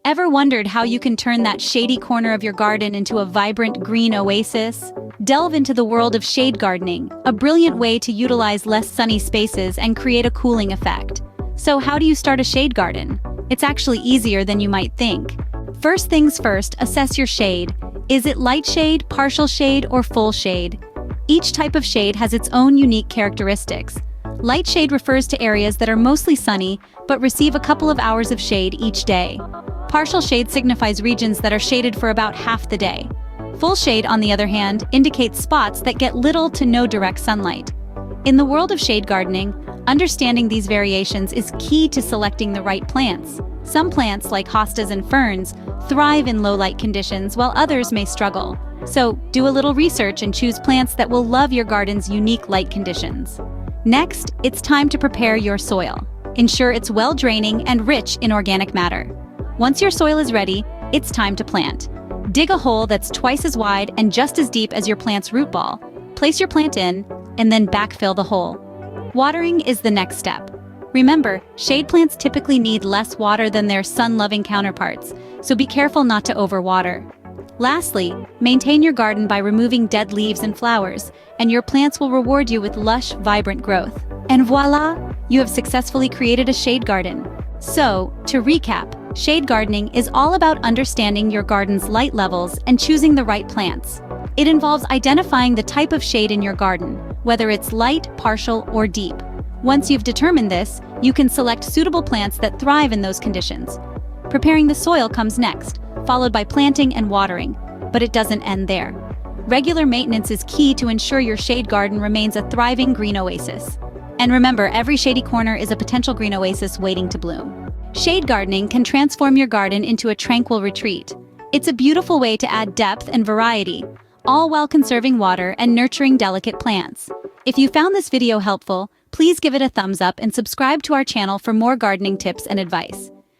Ever wondered how you can turn that shady corner of your garden into a vibrant green oasis? Delve into the world of shade gardening, a brilliant way to utilize less sunny spaces and create a cooling effect. So how do you start a shade garden? It's actually easier than you might think. First things first, assess your shade. Is it light shade, partial shade, or full shade? Each type of shade has its own unique characteristics. Light shade refers to areas that are mostly sunny, but receive a couple of hours of shade each day. Partial shade signifies regions that are shaded for about half the day. Full shade, on the other hand, indicates spots that get little to no direct sunlight. In the world of shade gardening, understanding these variations is key to selecting the right plants. Some plants, like hostas and ferns, thrive in low-light conditions while others may struggle. So, do a little research and choose plants that will love your garden's unique light conditions. Next, it's time to prepare your soil. Ensure it's well-draining and rich in organic matter. Once your soil is ready, it's time to plant. Dig a hole that's twice as wide and just as deep as your plant's root ball. Place your plant in, and then backfill the hole. Watering is the next step. Remember, shade plants typically need less water than their sun-loving counterparts, so be careful not to overwater. Lastly, maintain your garden by removing dead leaves and flowers, and your plants will reward you with lush, vibrant growth. And voila! You have successfully created a shade garden. So, to recap, shade gardening is all about understanding your garden's light levels and choosing the right plants. It involves identifying the type of shade in your garden, whether it's light, partial, or deep. Once you've determined this, you can select suitable plants that thrive in those conditions. Preparing the soil comes next, followed by planting and watering, but it doesn't end there. Regular maintenance is key to ensure your shade garden remains a thriving green oasis. And remember, every shady corner is a potential green oasis waiting to bloom. Shade gardening can transform your garden into a tranquil retreat. It's a beautiful way to add depth and variety, all while conserving water and nurturing delicate plants. If you found this video helpful, please give it a thumbs up and subscribe to our channel for more gardening tips and advice.